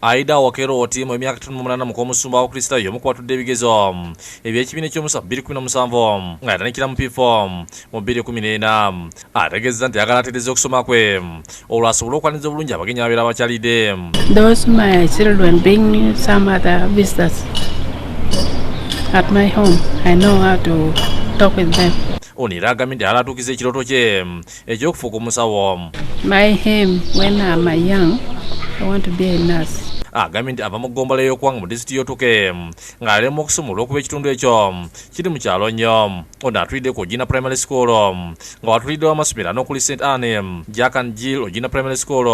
Aida Wakero timu emyaka 18 mukomusumba wa Kristo yomukwatudde ebigezo eby'ekibiina ky'omusanvu 2017 ng'atandikira mu P4 mu 2014 ategeeza nti ayagala atereeza okusoma kwe olwo asobole okwaniriza obulungi abagenyi ababeera bakyalidde. Those my children bring some other visitors at my home. I know how to talk with them. Ono era agambye nti alatuukiza ekirooto kye eky'okufuuka omusawo. My aim when I'm young, I want to be a nurse. Agambye nti ava mu ggombolola y'okuwanga mu disitulikiti y'Otuke ng'alema okusoma olw'okuba ekitundu ekyo kiri mu kyalo nnyo. Ono atulidde ku Ogina Primary School nga watuliddewo amasomero n'okuli St. Anne, Jack and Jill Ogina Primary School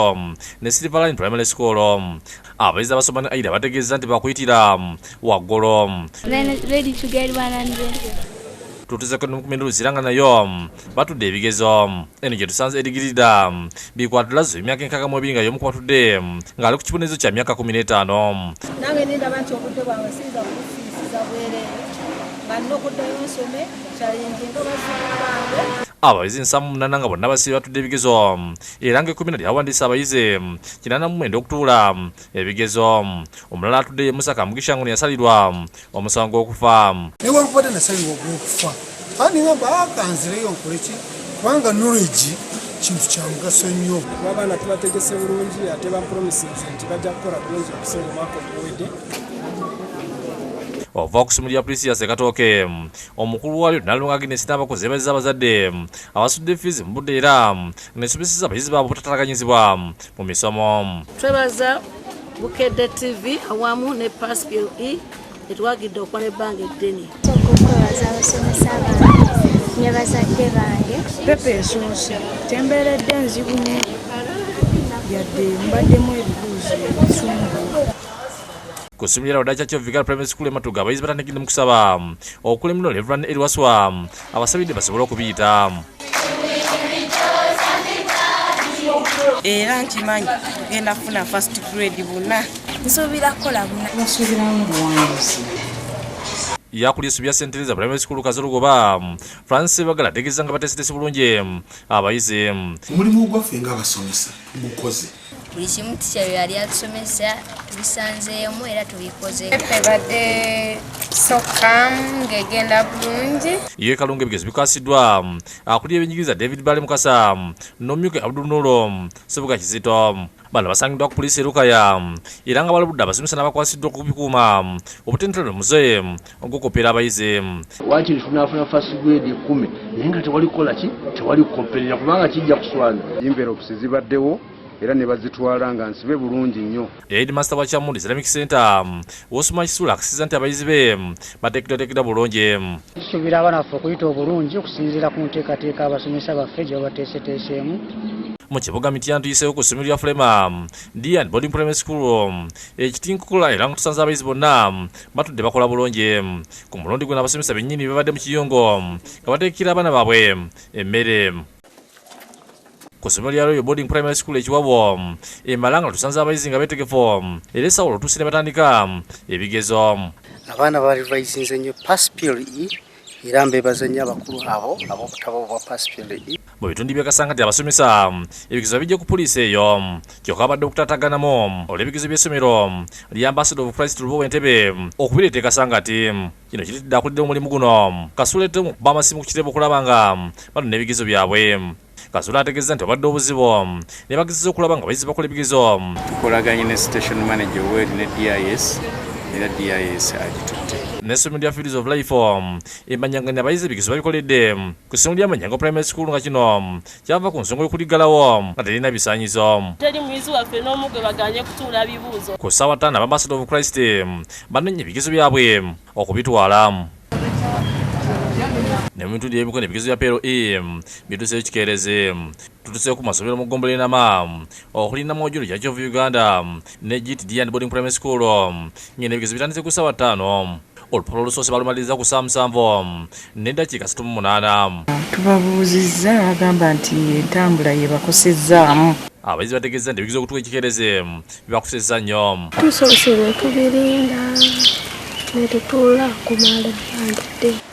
ne Silver Line Primary School. Abayizi abasoma ne Aida bategeeza nti bakuyitira waggulu. Ready to get 100. Tutuzeko n'omukumindu ziranga nayo batudde ebigezo eno gye tusanze edigirida bikwatulazo emyaka 62 nga yomukwatudde ng'ali ku kibonerezo kya myaka 15. Nange nindaba nti obudde bwange siyinza kubufiisiza bwereere nga nina okuddayo nsome kyalinginga bazibu bange. Abayizi 78 nga bonna basibe batudde ebigezo era nga 10 lyawandiisa abayizi 89 okutuula ebigezo. Omulala atudde ye Musaka Mugisha Ngono yasalirwa omusango gw'okufa. Newankubadde nasalirwa ogw'okufa ani ngamba akanzireyo nkole ki kubanga knowledge kintu kya mugaso nnyo. Abaana tubategese bulungi ate bampromisinze nti bajja kukola bulungi okusinga omwaka oguwedde. Ova ku ssimu lya Precious Katooke omukulu waalyo Nalunga Agnes n'abakozi bazza abazadde abasudde fees mu budde era nesomeseza abayizi baabwe obutatalaganyizibwa mu misomo. Twebaza Bukedde TV awamu ne Paspil etwagidde okuba n'ebbanga eddene. Okukwebaza abasomesa bange ne bazadde bange. Pepe esoose tembeeredde nzibu nnyo yadde mbaddemu ebibuuzo ebisumbu. Ku ssimu lya Rodacha Vicar Primary School e Matuga abayizi batandikidde mu kusaba okulemula Reverend Eriwaswa abasabidde basobole okubiyita. Era nkimanyi genda kufuna first grade buna. Nsuubira kukola buna. Nsuubiramu buwanguzi. Yakulira Subya St. Teresa Primary School Kazulugoba Francis Bagala ategeeza nga bateesetese bulungi abayizi. Omulimu gwaffe ng'abasomesa gukoze. Buli kimu tikya yali atusomesa tubisanzeemu era tubikoze. Badde soka ng'egenda bulungi. Ye Kalunga ebigezo bikwasiddwa akulira ebyenjigiriza David Bale Mukasa n'omumyuka Abdul Nuuro Sebuga Kizito. Bano basangiddwa ku poliisi Lukaya era nga balabudde abasomesa n'abakwasiddwa okubikuuma obutentera muze ogw'okukopeera abayizi. Waakiri tunaafuna first grade 10 naye nga tewali kukola ki tewali kukoperera kubanga kijja kuswana. Envelopes zibaddewo era ne bazitwala nga nsibe bulungi nnyo. Headmaster wa Kyamundi Islamic Center Osuma Kisula akisiza nti abayizi be bateekeddwateekeddwa bulungi. Tusuubira abaana baffe okuyita obulungi okusinziira ku nteekateeka abasomesa baffe gye babateeseteeseemu. Mu kibuga Mitya tuyiseewo ku ssomero lya Flema Dian Boarding Primary School ekitinkula era nga tusanze abayizi bonna batudde bakola bulungi. Ku mulundi guno abasomesa bennyini babadde mu kiyungo nga bateekera abaana baabwe emmere. Ku ssomero lya Royal Boarding Primary School ekiwabo Malanga tusanze abayizi nga beetegefu era essaawa olutuuse ne batandika ebigezo. Abaana bali bayizinze nnyo Paspil era mbeebaza nnyo abakulu abo ab'obutabo bwa Paspil. Mu bitundu bya Kasanga nti abasomesa ebigezo bijja ku poliisi eyo kyokka babadde okutaataganamu olw'ebigezo by'essomero lya Ambassador of Christ Lubowa Entebbe okubireeta e Kasanga ati kino kiritidde akulidde omulimu guno Kasule mu kuba amasimu ku kitebe okulaba nga balina ebigezo byabwe. Kasula ategeeza nti obadde obuzibu ne bagezeza okulaba nga abayizi bakola ebigezo. Tukolaganye ne station manager w'eri ne DIS era DIS agitutte. N'essomero lya Fields of Life emanyanga ne abayizi ebigezo babikoledde ku ssomero lya Manyango Primary School nga kino kyava ku nsonga y'okuliggalawo nga terina bisaanyizo. Teri muyizi waffe n'omu gwe baganye kutuula bibuuzo. Ku ssaawa 5 Ambassador of Christ banoonya ebigezo byabwe okubitwala. Ne mu bintu by'ebikono ebigezo bya PLE bituuseyo kikeerezi. Tutuuseyo ku masomero mu Ggombolola Enama okulina Mawojolo kya Kivu Uganda ne GTD and Boarding Primary School ng'eno ebigezo bitandise ku ssaawa 5. Olupapula olusoose balumaliriza ku ssaawa 7 n'eddakiika 38. Tubabuuzizza agamba nti entambula ye bakosezaamu. Abayizi bategeeza nti ebigezo okutuuka ekikeerezi bibakosezza nnyo. Tusoose ne tubirinda ne tutuula kumala ebbanga eddene.